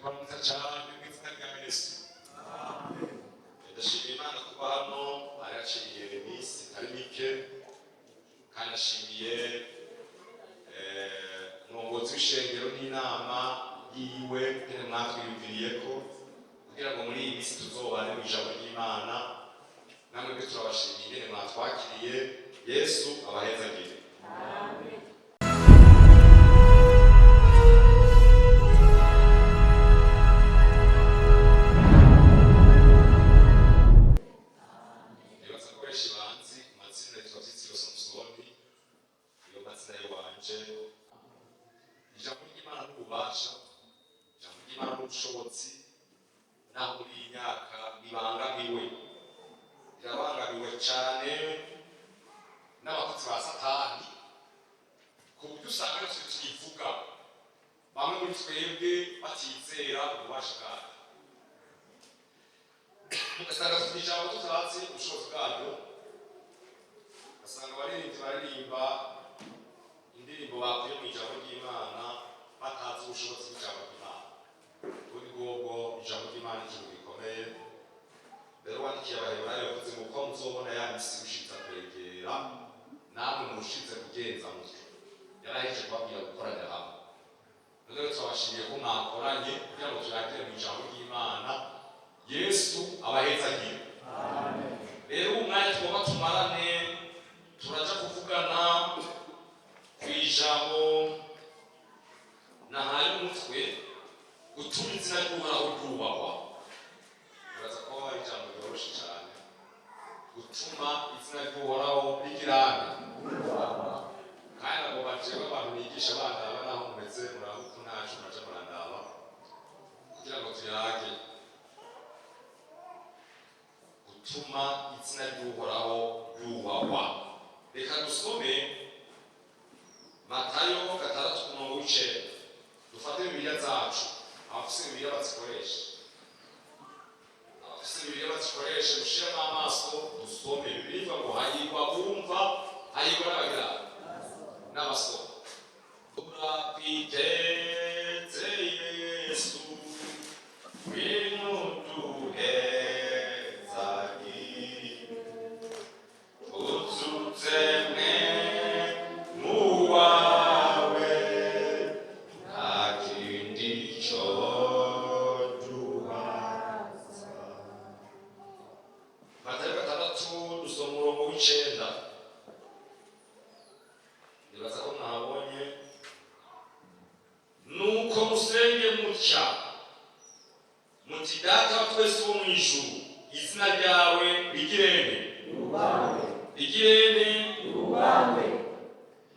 kuramutsa cyane mu izina rya Yesu. Amen. Ndashimira Imana kuba hano araciye iminsi itari mike, kandi ashimiye umuyobozi w'ishengero n'inama yiwe nyine mwatwiyumviriye ko kugira ngo muri iyi minsi tuzobane mu ijambo ry'Imana. Namwe bwe turabashimiye nyine mwatwakiriye. Yesu abahezagire. Amen. Ijambo ry'Imana n'ububasha, ijambo ry'Imana n'ubushobozi, naho muri iyi myaka birabangamiwe cyane n'abakozi ba Satani, ku buryo usanga yose tuyivuga bamwe muri twebwe batizera ububasha bwayo, ugasanga dufite ijambo tutazi ubushobozi bwaryo, ugasanga abaririmbyi baririmba indirimbo bavuye mu ijambo ry'Imana batazi ubushobozi bw'ijambo ry'Imana. Kuri bwobwo ijambo ry'Imana ikintu gikomeye. Rero wandikiye Abaheburayo yavuze ngo ko muzobona ya misi gushitsa kwegera, namwe murushitse kugenza mutyo. Yarahejeje kubabwira gukoranya hamwe. Rero twabashimiye ko mwakoranye kugira ngo tuyagire mu ijambo ry'Imana. Yesu abahezagire. Amen. Rero umwanya tugomba tumarane turaja kuvugana ijambo nahaye umutwe gutuma izina ry'Uhoraho ryubahwa. Uraza ko ari ijambo ryoroshye cyane, gutuma izina ry'Uhoraho rigirana kandi abo bajewe abantu bigisha bandaba naho mumeze murabuko ntacu muraja murandaba kugira ngo tuyage. Gutuma izina ry'Uhoraho ryubahwa. Reka dusome Matayo 6:9. Dufate Bibiliya zacu, abafise Bibiliya bazikoresha. Dushiremo amaso dusome. Bibiliya ngo hahirwa bumva, hahirwa n'abagira n'abasoma. Turapiteze Yesu winuduhezagi uzuze muti data wa twese wo mu ijuru, izina ryawe rigirene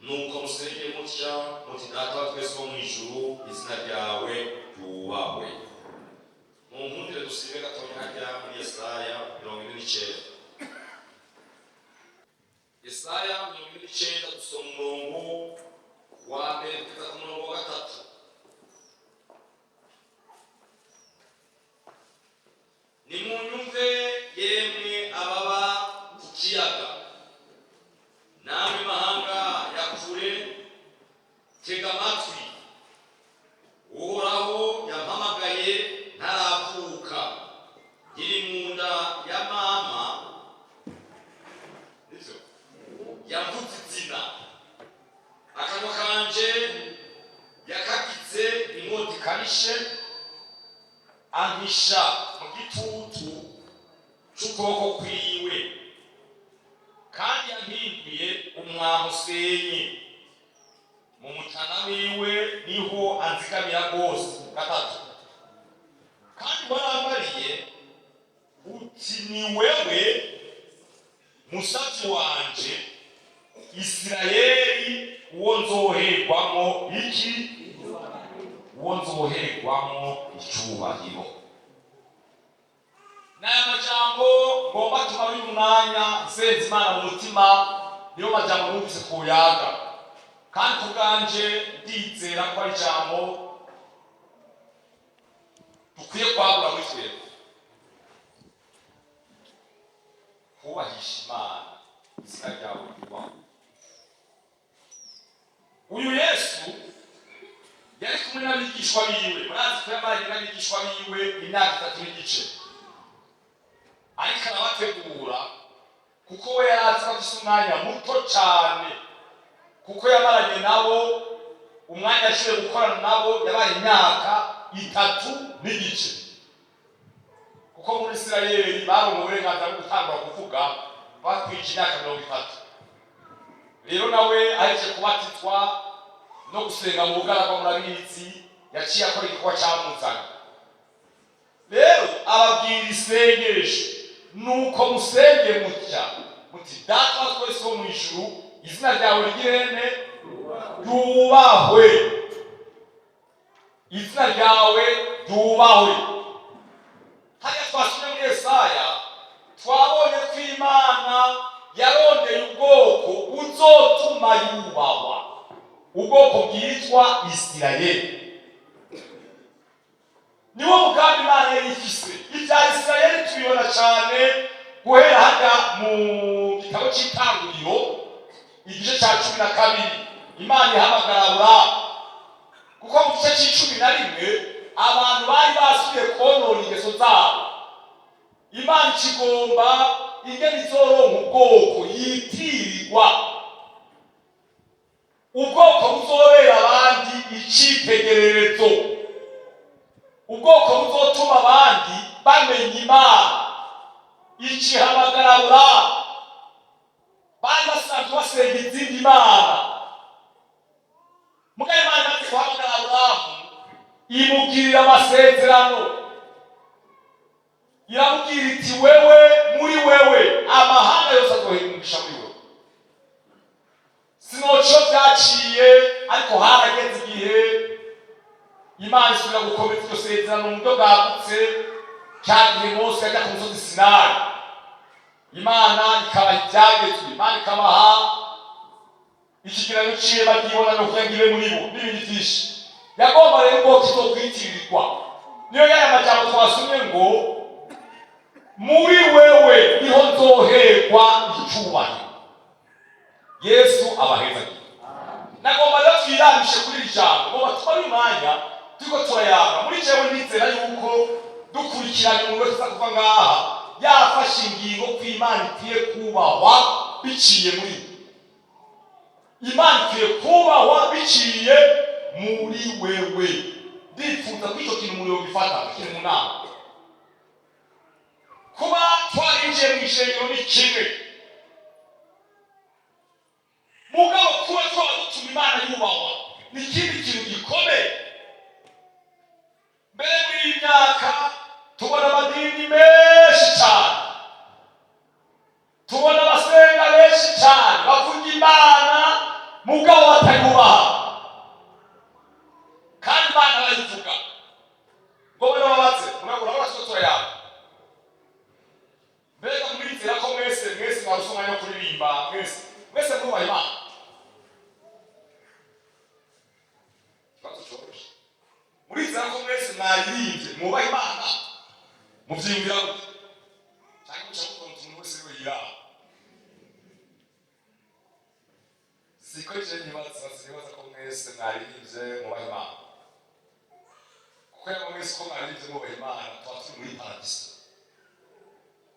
nuko musenge mutya muti data wa twese wo mu ijuru, izina ryawe ryubahwe. Mu nkundire dusibe gatonya hajya muri Yesaya 49. Yesaya 49 dusoma umurongo wa mbere kugeza ku murongo wa 3. Nimunyumve yemwe ababa ku kiyaga, namwe mahanga ya kure, tega amatwi. Uhoraho yampamagaye ntaravuka, nkiri mu nda ya mama, yamvuze izina. Akanwa kanje yakagize inkota ikarishe, ampisha mu gitutu c'ukuboko kwiwe, kandi yampinduye umwamusenyi. Mu mutana wiwe niho anzigamira rwose. 3. Kandi warambariye uti ni wewe musavyi wanje Isirayeli, uwo nzoherwamo iki? Uwo nzoherwamo icubahiro. N'aya majambo ngomba tumara uyu mwanya nsenze Imana mu mutima, niyo majambo numvise kuyaga, kandi kubwanje ndizera ko ari ijambo dukwiye kwagura muri twebwe. Kubahisha Imana, izina ryawe ryubahwe. Uyu Yesu yari kumwe n'abigishwa biwe, murazi ko yamaraye n'abigishwa biwe imyaka 3 n'igice, ariko arabategura kuko we yari azi ko afise umwanya muto cyane, kuko yamaranye nabo umwanya ashoboye gukorana nabo yabaye imyaka 3 n'igice, kuko muri Isirayeli barongowe uburenganzira bwo gutangura kuvuga bakwije imyaka 30. Rero nawe aheje kubatizwa no gusenga mu bugaragwa murabizi, yaciye akora igikorwa cyamuzanye. Rero ababwira isengesho, nuko musenge mutya muti data wa twese wo mu ijuru, izina ryawe rigirene ryubahwe, izina ryawe ryubahwe. Hariya twasomye muri Yesaya twabonye ko Imana yarondeye ubwoko buzotuma yubahwa, ubwoko bwitwa Isirayeli. Niwo mugambi Imana yari ifise. Ibya Isirayeli tubibona cyane guhera hajya mu gitabo cy'Itanguriro igice cya 12. Imana ihamagara Aburahamu, kuko mu gice c'11 abantu bari basubiye konona ingeso zabo. Imana ikigomba ingene izoronka ubwoko yitirirwa, ubwoko buzobera abandi icitegererezo, ubwoko buzotuma abandi bamenya Imana. Ikihamagara Aburahamu, bari basanzwe basenga izindi mana, mugabo Imana imaze guhamagara Aburahamu imubwirira amasezerano, iramubwira iti wewe, muri wewe amahanga yose azohinduka muri wewe. Sinoco byaciye, ariko harageze igihe Imana isubira gukomeza iryo sezerano mu buryo bwagutse. Cyagihe Mose yajya ku musozi Sinayi, Imana ikabaha ibyagezwe, Imana ikabaha ikigereranyo cy'ihema ry'ibonaniro kugira ngo ibe muri bo n'ibindi byinshi. Yagomba rero ubwoko izokwitirirwa. Niyo yaya majambo twasomye ngo muri wewe niho nzoherwa icyubahiro. Yesu abahezagiye. Nagomba rero twiramishe kuri iri jambo ngo batware umwanya turiko turayaga. Muri jewe nizera yuko dukurikiranye umuntu wese kuva ngaha yafashe ingingo ko Imana ikwiye kubahwa biciye muri Imana ikwiye kubahwa biciye muri wewe. Ndifuza ko icyo kintu muri yo gifata kiri mu nama. Kuba twarinjiye mu ishengero ni kimwe, mugabo kuba twaba dutuma Imana yubahwa ni ikindi kintu gikomeye. Mbere muri iyi myaka tubona amadini menshi cyane, tubona abasenga benshi cyane bavuga Imana mugabo batayubaha, kandi Imana bayivuga ngo bano babatse murabura twa yabo. Mbega mwizera ko mwese mwarusha umwanya wo kuririmba, mwese mwubaha Imana? Murizera ko mwese mwayirimbye mwubaha Imana? Muvyiyumvira gute? Cyangwa mushaka ko umuntu wese yiraha? Siko je nibaza ko mwese mwayirimbye mwubaha Imana. Kuko yaba mwese ko mwayirimbye mwubaha Imana, tuba turi muri paradiso.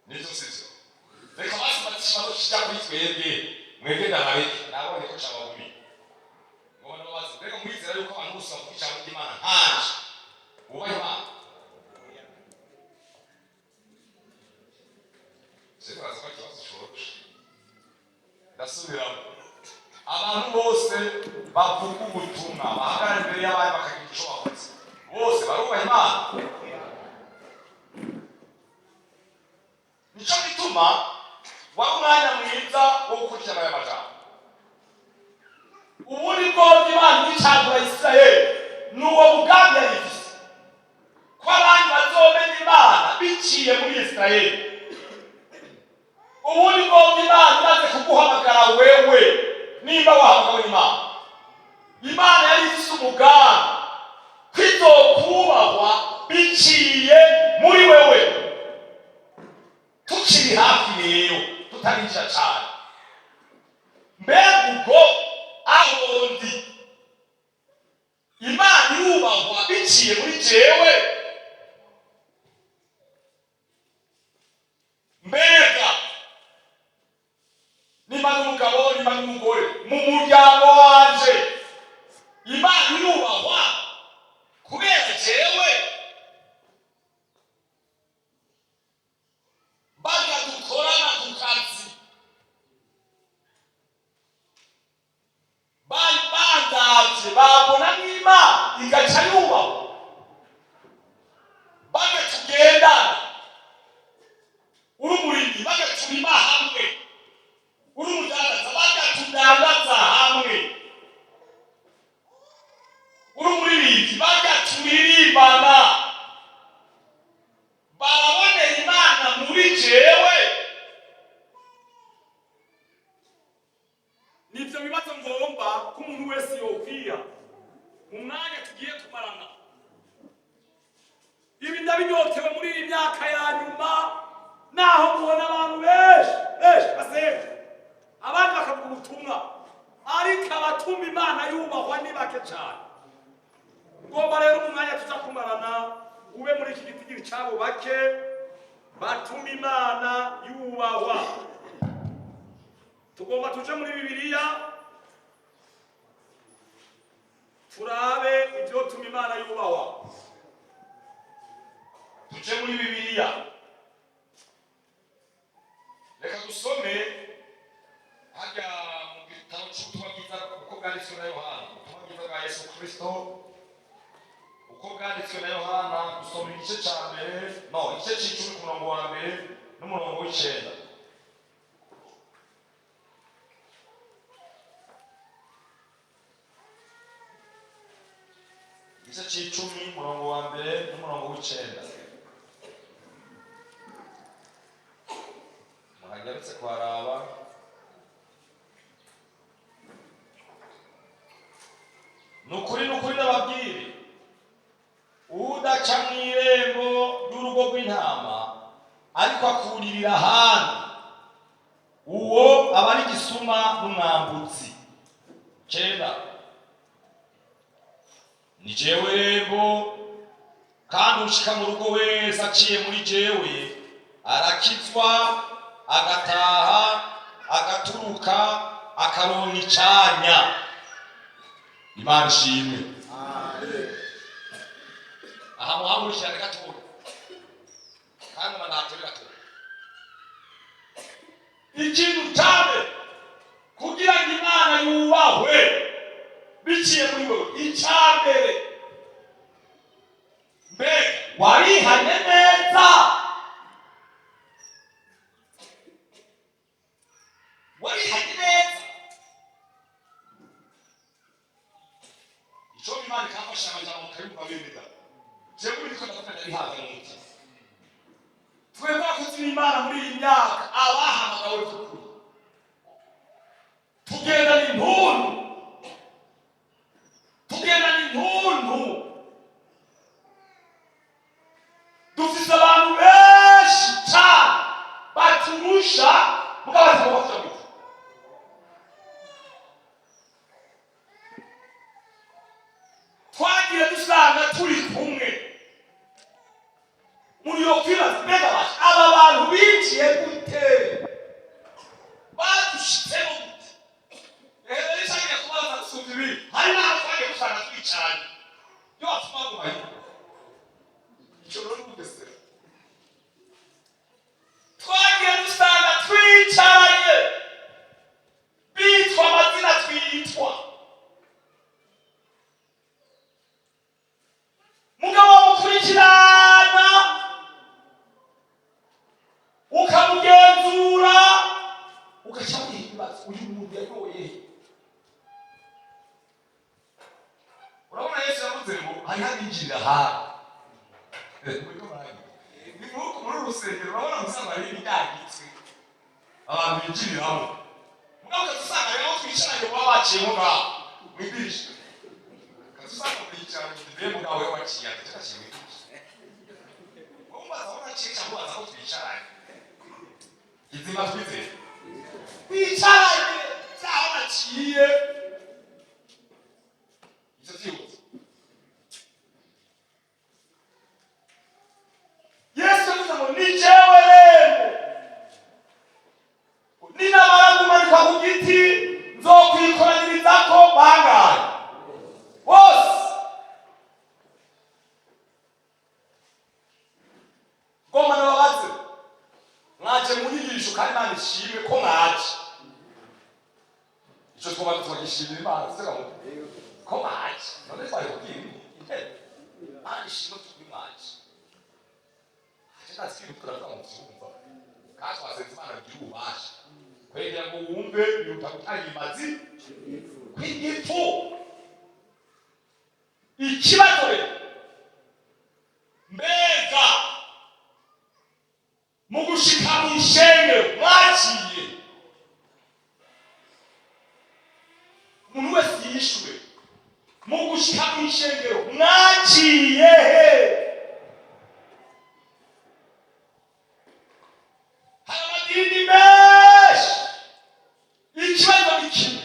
Nivyo sivyo? Reka basi batishimazo kijya kuri twebwe, mwebwe ndabareke nabonye ko cyabagumi. Ngobona bazi reka mwizera yuko abantu bose bavuga ijambo ry'Imana ntanje mwubaha Imana. Sekaza ko kibazo cyoroshye. Ndasubiramo, abantu bose bavuga ubutumwa bahagarara imbere y'abandi bakagira icyo bakoze, bose barubaha Imana. Nico gituma waba umwanya mwiza wo gukurikirana aya majambo. Ubundi bwo Imana icagura Isirayeli n'uwo mugambi yarifise ko abandi bazomenya Imana biciye muri Isirayeli. Ubundi bwo Imana imaze kuguhamagara wewe, nimba wahamagawe Imana, Imana yari ifise umugambi kwizokubahwa biciye muri wewe. Tukiri hafi rero tutarinjira cyane, mbega ubwo aho ndi Imana irubahwa biciye muri jewe muryango wanje Imana irubahwa kubera jewe barya dukorana ku kazi bandavye babona n'Imana igaca yubahwa barya tugendana uri umurimyi barya turima hamwe uri umudandaza barya tudandaza hamwe uri umuririmbyi barya turirimbana barabonera Imana muri jewe. Nivyo bibazo ngomba ko umuntu wese yokwiya mu mwanya tugiye kumarana. Ibi ndabinyotewe muri iyi myaka ya nyuma naho mubona abantu benshi basenga abandi bakavuga ubutumwa ariko abatuma Imana yubahwa ni bake cyane. Ngomba rero mu mwanya tuza kumarana ube muri iki gitigiri cyabo bake batuma Imana yubahwa. Tugomba tuje muri Bibiliya turabe ibyo tuma Imana yubahwa. Tuje muri Bibiliya reka dusome hajya mu gitabo cy'ubutumwa bwiza uko bwanditswe na Yohana, ubutumwa bwiza bwa Yesu Kristo uko bwanditswe na Yohana. Dusoma igice cya mbere igice cy'icumi ku murongo wa mbere n'umurongo w'icenda. Igice cy'icumi umurongo wa mbere n'umurongo w'icenda. Mwagarutse kuharaba. Nukuri ndababwire udaca mu irembo ry'urugo rw'intama ariko akuririra ahandi uwo aba ari igisuma n'umwambutsi. Cenda. Ni jewe rembo kandi ushika mu rugo wese aciye muri jewe arakizwa agataha agaturuka akaronka icanya. Imana ishimwe. Aha muhangurikirane gatoya kandi manatore gatoya. Ikintu cyane kugira ngo Imana yubahwe biciye muri wewe icyambere mbega warihanye neza, warihanye neza. Icyo Imana ikamfasha amajambo mukayumva bemeza jewe biriko ndafata bihaga mu mutima. Twebwe abakozi b'Imana muri iyi myaka abahamagawe tukuri tugendana intuntu dufise abantu benshi cyane baturusha mugabati bafite twagiye dusanga turi kumwe muri yo kwibaza mbega baje aba bantu binjiye gute badushitsemo gute. Rero nishagiye kubaza gusumba ibi hari n'aho twagiye dusanga twicaranye yo atuma gumaye icyo rero n'ubugesera twagiye dusanga twicaranye bitwa amazina twitwa mugabo mukurikirana ukamugenzura ugaca wibaza uyu muntu yayoye. Urabona Yesu yavuze ngo hari habinjirira aha ni muri urusengero urabona gusanga hari ibyagitswe abantu binjiriramo mugabo ukazusanga rero twicaranye baba baciyemo ngaho mu idirisha ukazusanga mwicaranye mbere mugabo we waciye atacakaciye mu idirisha umubaza aho naciye cyangwa ubaza aho twicaranye izima twizeye twicaranye zaho naciye icyo byihuse. Yesu yavuze ngo ni jewe rembo ninamara kumanikwa ku giti nzokwikoranya kandi Imana ishimwe ko mwaje. Icyo twaba twagishimira Imana tuvuga ngo ko mwaje. None twari kubwira intebe. Imana ishimwe turi mwaje. Ndazi ko turavuga mu cyumba. Kandi twasenze Imana igira ububasha. Kwegera ngo wumve biruta gutanga imazi kw'igifu. Ikibazo mbega mu gushika mu ishengero mwaciye umuntu wese yishuwe mu gushika mu ishengero mwaciye hari amadini menshi. Ikibazo ni kimwe,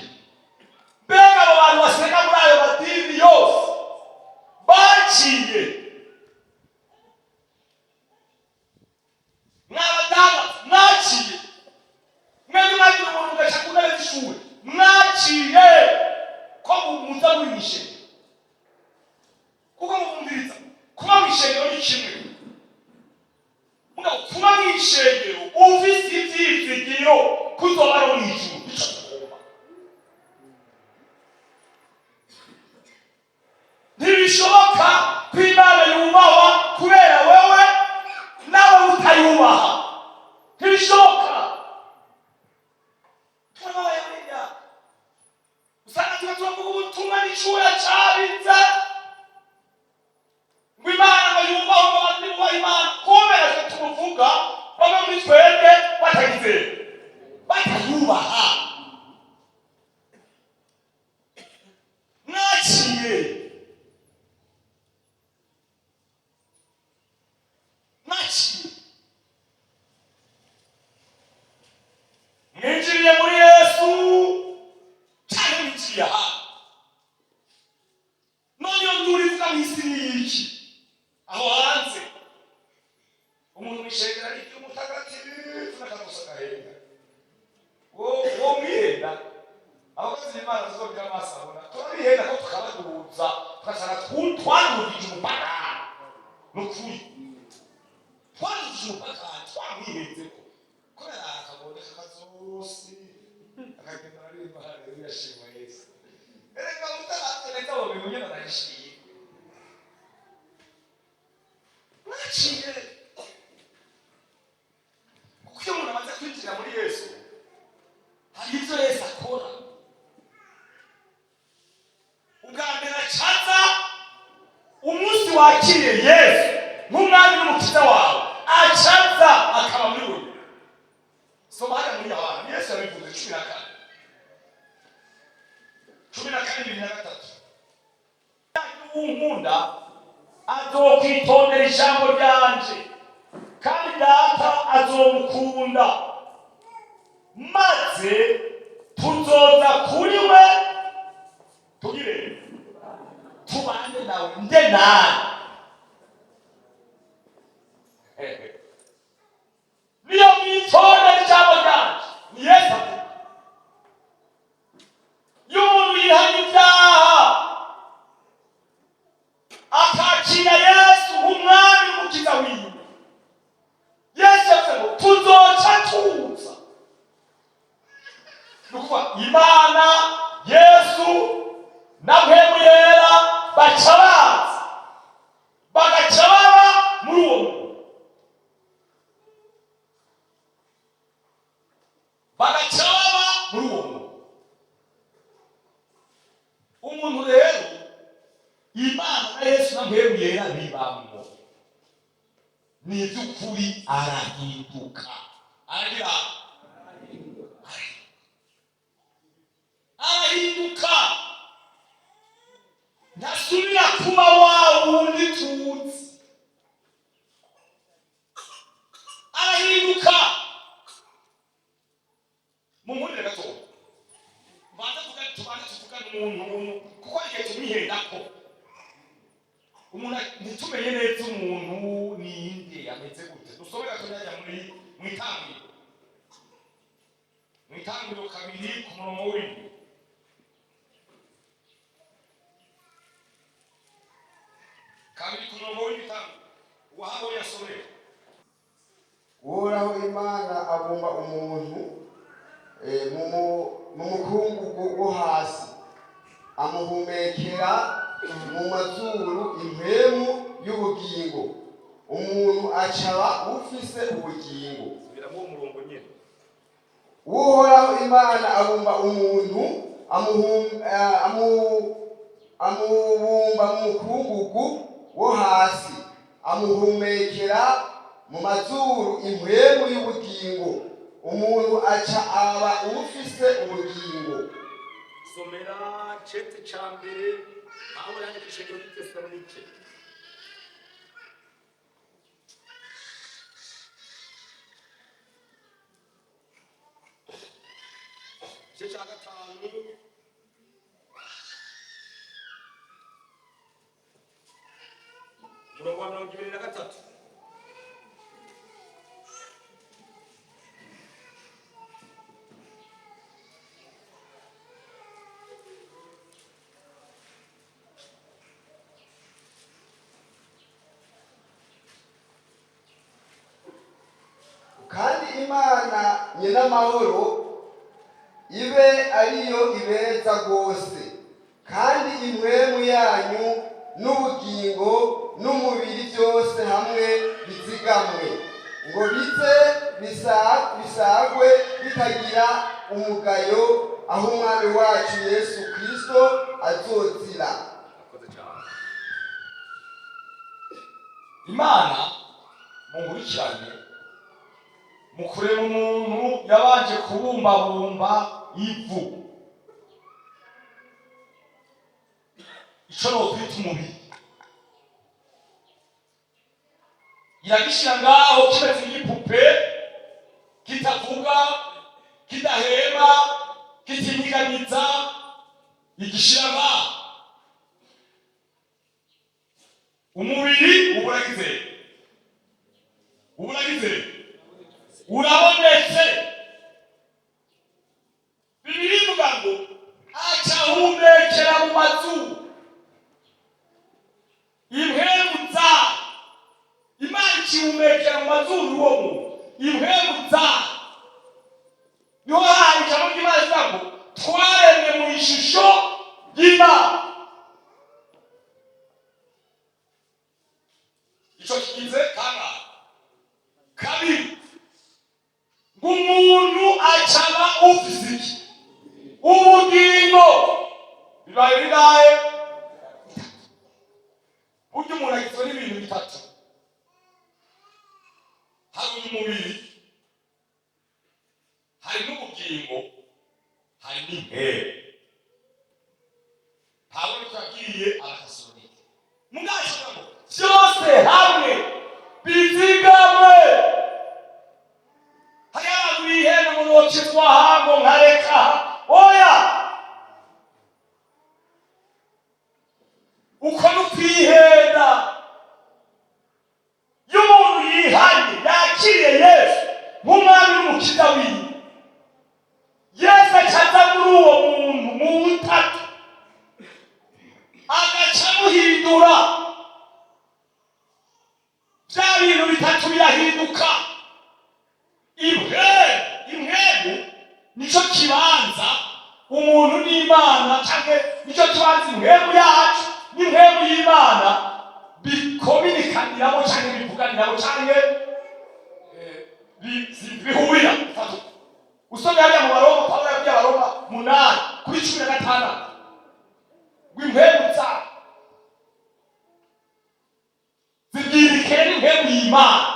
mbega abo bantu basenga muri ayo madini yose baciye mwabadamu mwaciye mwebwe mwagira umuntu ugaca ku ntebe z'ishuri mwaciye ko muza muri mw'ishengero kuko muvumviriza kuba mw'ishengero ni kimwe mugabo kuba mw'ishengero ufise ivyizigiro kuzoba no mw'ijuru nico tugomba. Ntibishoboka ko Imana yubahwa kubera wewe nawe utayubaha. Ntibishoboka. Turabaye burya usanga tuvuga ubutumwa n'icura cabiza ngo Imana ngo yubahwe ngo abantu bubaha Imana kubera ko tumuvuga bamwe muri twebwe batagize batayubaha. Mwaciye mwinjiriye muri Yesu cyane mwinjiriye aha. None iyo ndurivuga mw'isi ni iki? Aho hanze umuntu mw'ishengero ari iby'umutagatifu n'akamusa gahenga wo mwihenda. Abakozi b'Imana tuzogira amaso abona turabihenda ko tukabaduhuza tugasanga twandurije umupaka n'ukuri twandurije umupaka twamwihenzeko kubera akaboneka kazosi akagenda aririmba haleluya shima Yesu. Erega mutaratereka babimenye barayishimiye. Mwaciye kuko iyo umuntu amaze kwinjira muri Yesu hari ibyo Yesu akora. Ubwa mbere acaza umunsi wakiriye Yesu nk'umwami n'umukiza wawe acaza akaba muri wowe. Soma hano muri Yohana Yesu yabivuze 14:13. Unkunda azokwitondera ijambo ryanje kandi data azomukunda maze tuzoza kuri we tugire tubane nawe nde nawe. Niyo mwitondera ijambo ryanje ni Yesu avuga. Iyo umuntu yihanye ibyaha akakira Yesu nk'umwami n'umukiza wiwe, Yesu yavuze ngo tuzoca tuza. Ni ukuvuga Imana Yesu na Mpwemu Yera baca baza bagaca baba muri uwo muntu, bagaca baba muri uwo muntu. Umuntu rero Imana na Yesu na Mpwemu Yera bibamwo ni iby'ukuri arahinduka. Arahinduka ntasubira kuba wa wundi tuzi. Arahinduka. Mumurire gato banza tuvugane umuntu kuko igihe tumwihendako umuntu ntitumenye neza umuntu ninde ameze gute. Dusome gato njya muri mwitangiriro 2 ku murongo w'indwi. Kabiri ku murongo w'indwi wahabo yasomeye. Uhoraho Imana abumba umuntu mu mukungugu wo hasi, amuhumekera mu mazuru impwemu y'ubugingo, umuntu acaba ufise ubugingo. Uhoraho Imana abumba umuntu amubumba mu mukungugu wo hasi, amuhumekera mu mazuru impwemu y'ubugingo, umuntu aca aba ufise ubugingo. Somera cete ca mbere Pawulo yandikishije muri Tesalonike. Igice ca gatanu umurongo wa 23. Kandi Imana nyenamahoro ibe ariyo ibeza rwose, kandi impwemu yanyu n'ubugingo n'umubiri byose hamwe bizigamwe, ngo bize bisagwe bitagira umugayo, aho umwami wacu Yesu Kristo azozira. Imana munkurikirane, mu kurema umuntu yabanje kubumbabumba ivu, ico nokwita umubiri, iragishira ngaho kimeze nk'igipupe, kitavuga, kidahema, kitinyiganiza, igishira ngaho. Umubiri uburagize urabonetse. Bibiri ivuga ngo acahumekera mu mazuru impwemu za Imana, ikihumekera mu mazuru uwo muntu impwemu za niho hari ijambo ry'Imana rivuga ngo twaremwe mu ishusho y'Imana. Ico kigize kangahe? Kabiri. Umuntu acaba ufise iki? Ubugingo. Bibaye bigahe? Burya umuntu agizwe n'ibintu bitatu: hari umubiri, hari n'ubugingo, hari n'impwemu. Pawulo yabwiye Abatesalonike mugashaka ngo byose hamwe bizigamwe. Hayabwihena munokizwa hango nkareka oya, uko nukwihenda y'umuntu yihanye yakiriye Yesu nk'umwami n'umukiza wiwe. Yesu acaza muri uwo muntu mu butatu, agaca muhindura bya bintu bitatu birahinduka. Impwemu nico kibanza umuntu n'Imana, canke nico kibanza impwemu yacu n'impwemu y'Imana bikomunikaniramo canke bivuganiramo canke bihurira. Usomye hariya mu Baroma, Pawulo yabwiye Abaroma 8:16 rw'impwemu zabo zibwirikene n'impwemu y'Imana.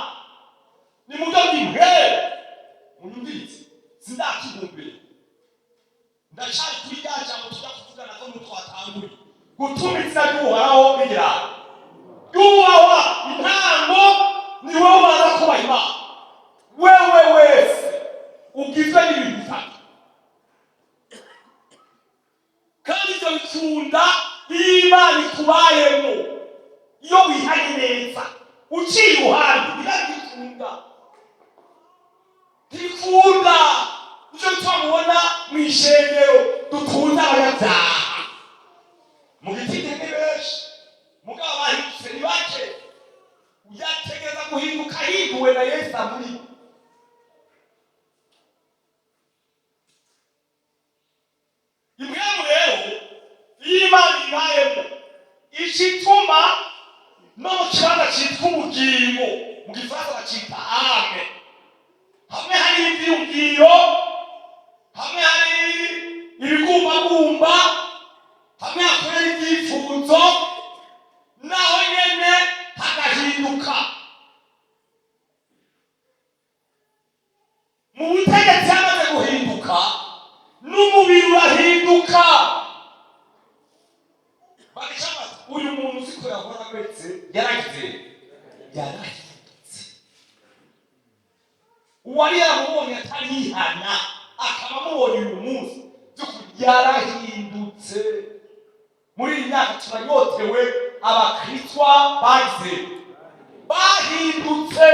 Ni mudo bw'impwemu munyumvirize, sindakibumbire ndacari kuri rya jambo tujya kuvugana ko n'utwo watanguye gutuma izina ry'Uhoraho rigira ryubahwa. Intango ni wowe ubanza kubaha Imana. Wewe wese ugizwe n'ibintu bitatu, kandi ibyo bikunda iyo Imana ikubayemo. Iyo wihanye neza uciye iruhande biragikunda, ntibikunda. Nicyo twamubona mu ishengero dutunze abanyabyaha mu gitinde ni benshi, mugabo bahindutse ni bake. Uyategereza guhinduka ahinduwe na Yesu amuri. mu butegetsi yamaze guhinduka n'umubiri urahinduka. Uyu muntu uzi ko yahora ametse yarahindutse. Uwari yaramubonye atarihana akaba amubonye uyu munsi yarahindutse. Muri iyi myaka turanyotewe abakristo bahindutse.